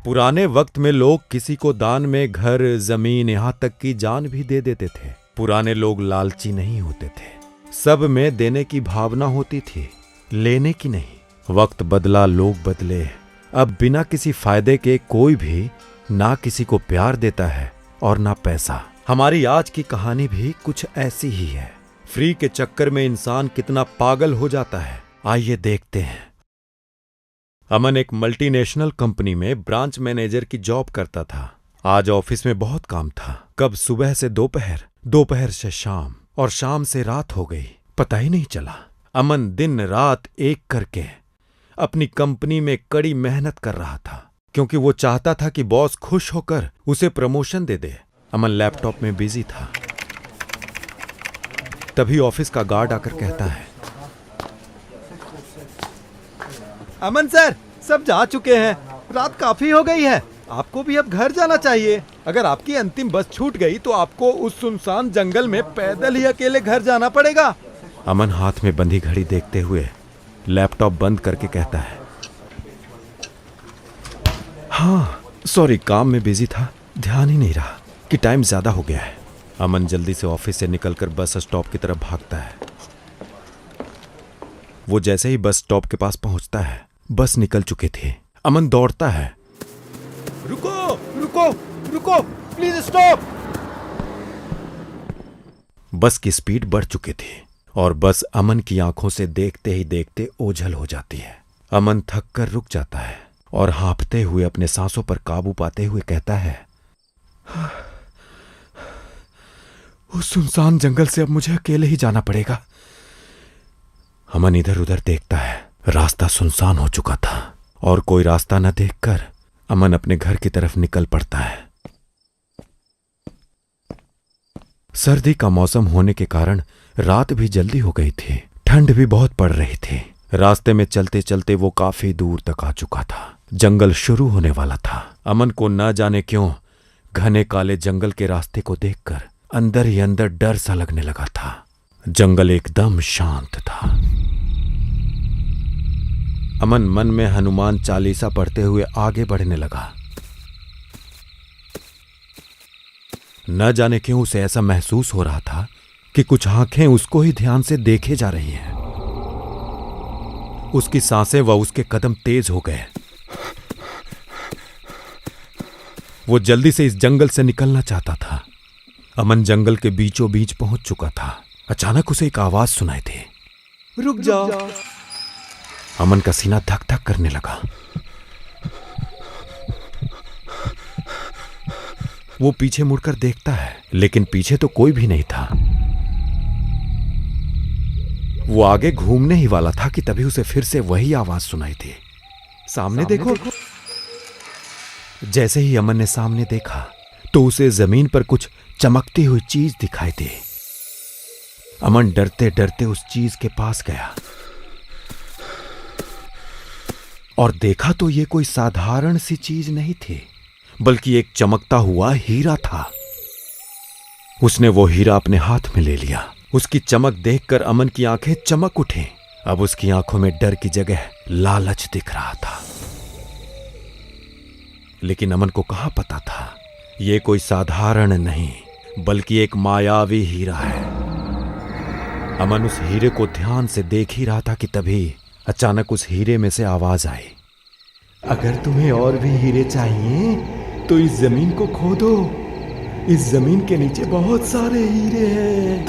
पुराने वक्त में लोग किसी को दान में घर, जमीन, यहां तक की जान भी दे देते थे। पुराने लोग लालची नहीं होते थे। सब में देने की भावना होती थी, लेने की नहीं। वक्त बदला, लोग बदले। अब बिना किसी फायदे के कोई भी ना किसी को प्यार देता है और ना पैसा। हमारी आज की कहानी भी कुछ ऐसी ही है। फ्री के चक्कर में इंसान कितना पागल हो जाता है, आइए देखते हैं। अमन एक मल्टीनेशनल कंपनी में ब्रांच मैनेजर की जॉब करता था। आज ऑफिस में बहुत काम था। कब सुबह से दोपहर, दोपहर से शाम और शाम से रात हो गई, पता ही नहीं चला। अमन दिन रात एक करके अपनी कंपनी में कड़ी मेहनत कर रहा था, क्योंकि वो चाहता था कि बॉस खुश होकर उसे प्रमोशन दे दे। अमन लैपटॉप में बिजी था। तभी ऑफिस का गार्ड आकर कहता है, अमन सर, सब जा चुके हैं। रात काफी हो गई है, आपको भी अब घर जाना चाहिए। अगर आपकी अंतिम बस छूट गई तो आपको उस सुनसान जंगल में पैदल ही अकेले घर जाना पड़ेगा। अमन हाथ में बंधी घड़ी देखते हुए लैपटॉप बंद करके कहता है, हाँ सॉरी, काम में बिजी था, ध्यान ही नहीं रहा कि टाइम ज्यादा हो गया है। अमन जल्दी से ऑफिस से निकलकर बस स्टॉप की तरफ भागता है। वो जैसे ही बस स्टॉप के पास पहुंचता है, बस निकल चुके थे। अमन दौड़ता है, रुको रुको रुको, प्लीज स्टॉप। बस की स्पीड बढ़ चुकी थी और बस अमन की आंखों से देखते ही देखते ओझल हो जाती है। अमन थक कर रुक जाता है और हाँफते हुए अपने सांसों पर काबू पाते हुए कहता है, उस सुनसान जंगल से अब मुझे अकेले ही जाना पड़ेगा। अमन इधर उधर देखता है। रास्ता सुनसान हो चुका था और कोई रास्ता न देखकर अमन अपने घर की तरफ निकल पड़ता है। सर्दी का मौसम होने के कारण रात भी जल्दी हो गई थी। ठंड भी बहुत पड़ रही थी। रास्ते में चलते चलते वो काफी दूर तक आ चुका था। जंगल शुरू होने वाला था। अमन को न जाने क्यों घने काले जंगल के रास्ते को देखकर अंदर ही अंदर डर सा लगने लगा था। जंगल एकदम शांत था। अमन मन में हनुमान चालीसा पढ़ते हुए आगे बढ़ने लगा। न जाने क्यों उसे ऐसा महसूस हो रहा था कि कुछ आंखें उसको ही ध्यान से देखे जा रही हैं। उसकी सांसें व उसके कदम तेज हो गए। वो जल्दी से इस जंगल से निकलना चाहता था। अमन जंगल के बीचों बीच पहुंच चुका था। अचानक उसे एक आवाज सुनाई दी, रुक जाओ। अमन का सीना धक धक करने लगा। वो पीछे मुड़कर देखता है, लेकिन पीछे तो कोई भी नहीं था। वो आगे घूमने ही वाला था कि तभी उसे फिर से वही आवाज सुनाई दी, सामने देखो। जैसे ही अमन ने सामने देखा तो उसे जमीन पर कुछ चमकती हुई चीज दिखाई दी। अमन डरते डरते उस चीज के पास गया और देखा तो ये कोई साधारण सी चीज नहीं थी, बल्कि एक चमकता हुआ हीरा था। उसने वो हीरा अपने हाथ में ले लिया। उसकी चमक देखकर अमन की आंखें चमक उठी। अब उसकी आंखों में डर की जगह लालच दिख रहा था। लेकिन अमन को कहां पता था ये कोई साधारण नहीं, बल्कि एक मायावी हीरा है। अमन उस हीरे को ध्यान से देख ही रहा था कि तभी अचानक उस हीरे में से आवाज आई, अगर तुम्हें और भी हीरे चाहिए तो इस जमीन को खोदो। इस जमीन के नीचे बहुत सारे हीरे हैं।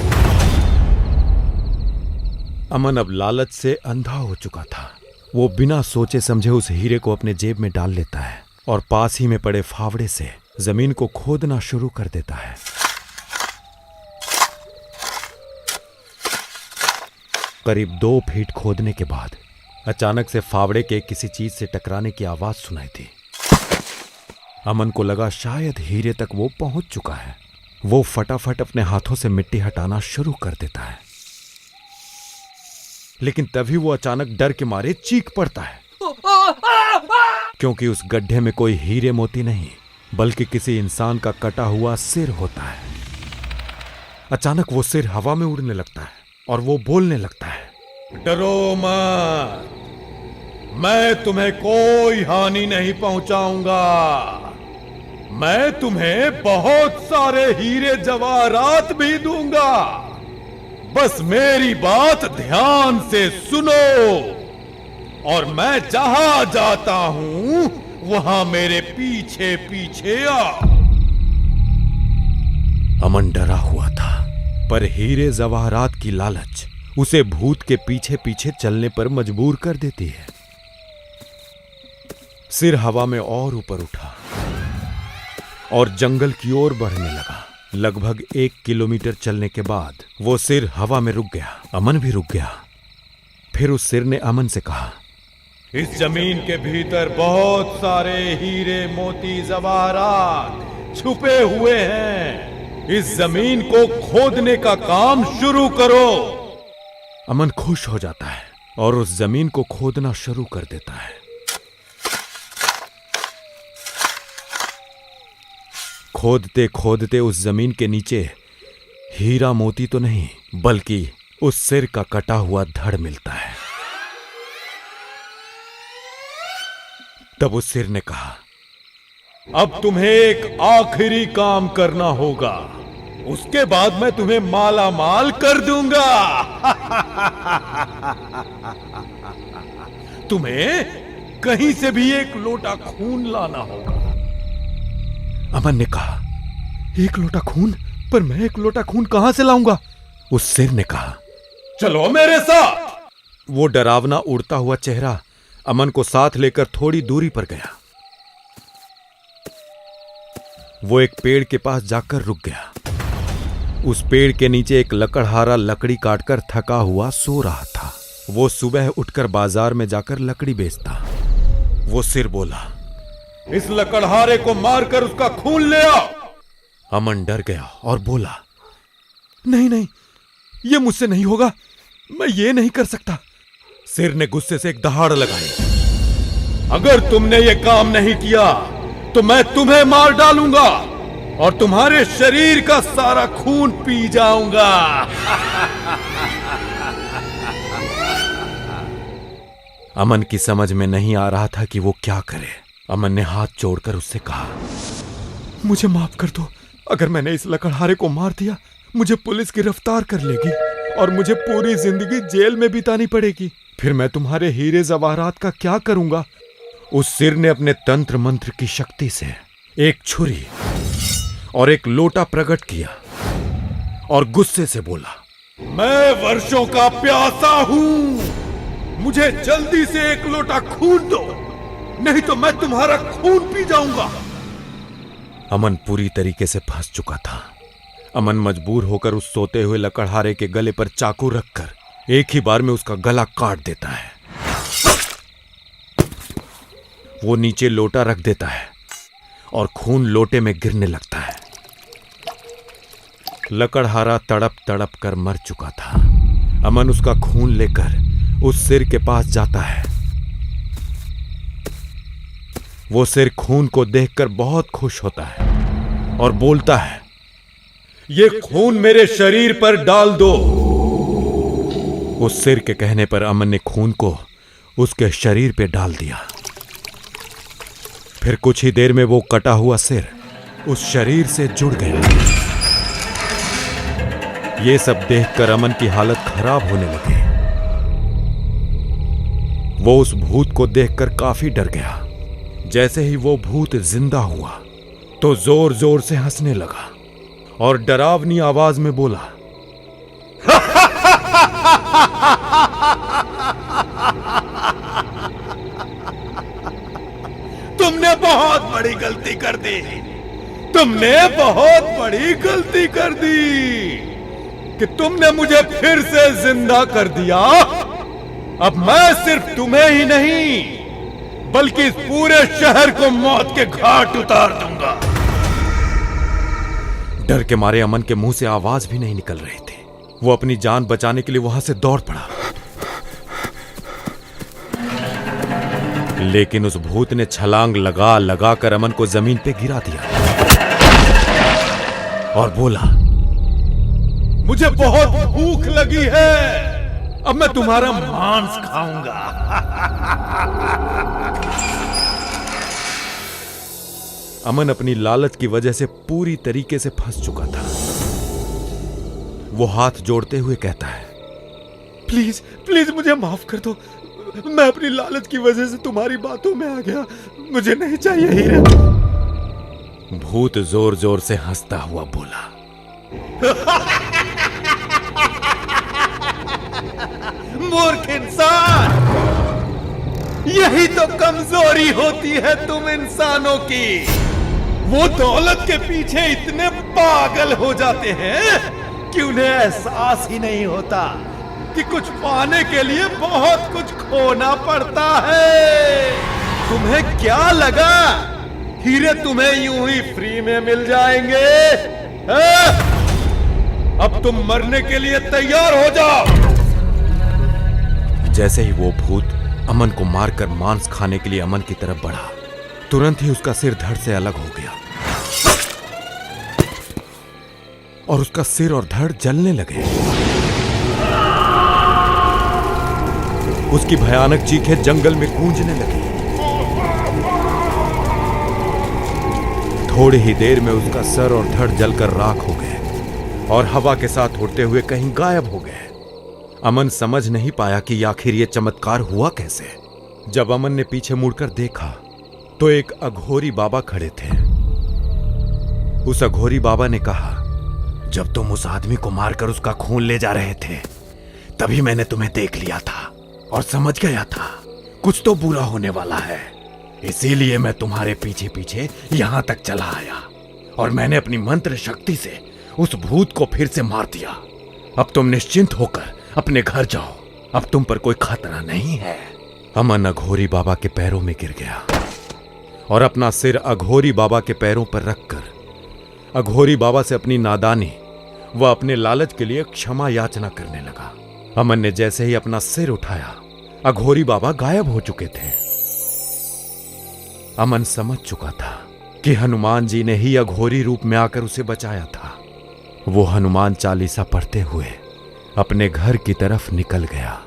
अमन अब लालच से अंधा हो चुका था। वो बिना सोचे समझे उस हीरे को अपने जेब में डाल लेता है और पास ही में पड़े फावड़े से जमीन को खोदना शुरू कर देता है। करीब 2 फीट खोदने के बाद अचानक से फावड़े के किसी चीज से टकराने की आवाज सुनाई दी। अमन को लगा शायद हीरे तक वो पहुंच चुका है। वो फटाफट अपने हाथों से मिट्टी हटाना शुरू कर देता है, लेकिन तभी वो अचानक डर के मारे चीख पड़ता है, क्योंकि उस गड्ढे में कोई हीरे मोती नहीं, बल्कि किसी इंसान का कटा हुआ सिर होता है। अचानक वो सिर हवा में उड़ने लगता है और वो बोलने लगता है, डरो मत, मैं तुम्हें कोई हानि नहीं पहुंचाऊंगा। मैं तुम्हें बहुत सारे हीरे जवाहरात भी दूंगा। बस मेरी बात ध्यान से सुनो और मैं जहां जाता हूं वहां मेरे पीछे पीछे आओ। अमन डरा हुआ था, पर हीरे जवाहरात की लालच उसे भूत के पीछे पीछे चलने पर मजबूर कर देती है। सिर हवा में और ऊपर उठा और जंगल की ओर बढ़ने लगा। लगभग 1 किलोमीटर चलने के बाद वो सिर हवा में रुक गया। अमन भी रुक गया। फिर उस सिर ने अमन से कहा, इस जमीन के भीतर बहुत सारे हीरे मोती जवाहरात छुपे हुए हैं। इस जमीन को खोदने का काम शुरू करो। अमन खुश हो जाता है और उस जमीन को खोदना शुरू कर देता है। खोदते खोदते उस जमीन के नीचे हीरा मोती तो नहीं, बल्कि उस सिर का कटा हुआ धड़ मिलता है। तब उस सिर ने कहा, अब तुम्हें एक आखिरी काम करना होगा, उसके बाद मैं तुम्हें माला माल कर दूंगा। तुम्हें कहीं से भी 1 लोटा खून लाना होगा। अमन ने कहा, 1 लोटा खून? पर मैं 1 लोटा खून कहां से लाऊंगा? उस सिर ने कहा, चलो मेरे साथ। वो डरावना उड़ता हुआ चेहरा अमन को साथ लेकर थोड़ी दूरी पर गया। वो एक पेड़ के पास जाकर रुक गया। उस पेड़ के नीचे एक लकड़हारा लकड़ी काटकर थका हुआ सो रहा था। वो सुबह उठकर बाजार में जाकर लकड़ी बेचता। वो सिर बोला, इस लकड़हारे को मारकर उसका खून ले आओ। अमन डर गया और बोला, नहीं नहीं, ये मुझसे नहीं होगा, मैं ये नहीं कर सकता। सिर ने गुस्से से एक दहाड़ लगाई, अगर तुमने ये काम नहीं किया तो मैं तुम्हें मार डालूंगा और तुम्हारे शरीर का सारा खून पी जाऊंगा। अमन की समझ में नहीं आ रहा था कि वो क्या करे। अमन ने हाथ जोड़कर उससे कहा, मुझे माफ कर दो। अगर मैंने इस लकड़हारे को मार दिया, मुझे पुलिस गिरफ्तार कर लेगी और मुझे पूरी जिंदगी जेल में बितानी पड़ेगी। फिर मैं तुम्हारे हीरे जवाहरात का क्या करूंगा? उस सिर ने अपने तंत्र मंत्र की शक्ति से एक छुरी और एक लोटा प्रकट किया और गुस्से से बोला, मैं वर्षों का प्यासा हूं, मुझे जल्दी से 1 लोटा खून दो, नहीं तो मैं तुम्हारा खून पी जाऊंगा। अमन पूरी तरीके से फंस चुका था। अमन मजबूर होकर उस सोते हुए लकड़हारे के गले पर चाकू रखकर एक ही बार में उसका गला काट देता है। वो नीचे लोटा रख देता है और खून लोटे में गिरने लगता है। लकड़हारा तड़प तड़प कर मर चुका था। अमन उसका खून लेकर उस सिर के पास जाता है। वो सिर खून को देखकर बहुत खुश होता है और बोलता है, ये खून मेरे शरीर पर डाल दो। उस सिर के कहने पर अमन ने खून को उसके शरीर पे डाल दिया। फिर कुछ ही देर में वो कटा हुआ सिर उस शरीर से जुड़ गया। ये सब देखकर अमन की हालत खराब होने लगी। वो उस भूत को देखकर काफी डर गया। जैसे ही वो भूत जिंदा हुआ तो जोर जोर से हंसने लगा और डरावनी आवाज में बोला, तुमने बहुत बड़ी गलती कर दी। तुमने बहुत बड़ी गलती कर दी कि तुमने मुझे फिर से जिंदा कर दिया। अब मैं सिर्फ तुम्हें ही नहीं बल्कि इस पूरे शहर को मौत के घाट उतार दूंगा। डर के मारे अमन के मुंह से आवाज भी नहीं निकल रही थी। वो अपनी जान बचाने के लिए वहां से दौड़ पड़ा, लेकिन उस भूत ने छलांग लगा लगा कर अमन को जमीन पे गिरा दिया और बोला, मुझे बहुत भूख लगी है, अब मैं तुम्हारा मांस खाऊंगा। अमन अपनी लालच की वजह से पूरी तरीके से फंस चुका था। वो हाथ जोड़ते हुए कहता है, प्लीज प्लीज मुझे माफ कर दो, मैं अपनी लालच की वजह से तुम्हारी बातों में आ गया, मुझे नहीं चाहिए हीरे। भूत जोर जोर से हंसता हुआ बोला, मूर्ख इंसान, यही तो कमजोरी होती है तुम इंसानों की। वो दौलत के पीछे इतने पागल हो जाते हैं कि उन्हें एहसास ही नहीं होता कि कुछ पाने के लिए बहुत कुछ खोना पड़ता है। तुम्हें क्या लगा हीरे तुम्हें यूं ही फ्री में मिल जाएंगे? अब तुम मरने के लिए तैयार हो जाओ। जैसे ही वो भूत अमन को मारकर मांस खाने के लिए अमन की तरफ बढ़ा, तुरंत ही उसका सिर धड़ से अलग हो गया और उसका सिर और धड़ जलने लगे। उसकी भयानक चीखें जंगल में गूंजने लगी। थोड़ी ही देर में उसका सर और धड़ जलकर राख हो गए और हवा के साथ उड़ते हुए कहीं गायब हो गए। अमन समझ नहीं पाया कि आखिर यह चमत्कार हुआ कैसे। जब अमन ने पीछे मुड़कर देखा तो एक अघोरी बाबा खड़े थे। उस अघोरी बाबा ने कहा, जब तुम उस आदमी को मारकर उसका खून ले जा रहे थे, तभी मैंने तुम्हें देख लिया था और समझ गया था कुछ तो बुरा होने वाला है। इसीलिए मैं तुम्हारे पीछे पीछे यहां तक चला आया और मैंने अपनी मंत्र शक्ति से उस भूत को फिर से मार दिया। अब तुम निश्चिंत होकर अपने घर जाओ, अब तुम पर कोई खतरा नहीं है। अमन अघोरी बाबा के पैरों में गिर गया और अपना सिर अघोरी बाबा के पैरों पर रखकर अघोरी बाबा से अपनी नादानी व अपने लालच के लिए क्षमा याचना करने लगा। अमन ने जैसे ही अपना सिर उठाया, अघोरी बाबा गायब हो चुके थे। अमन समझ चुका था कि हनुमान जी ने ही अघोरी रूप में आकर उसे बचाया था। वो हनुमान चालीसा पढ़ते हुए अपने घर की तरफ निकल गया।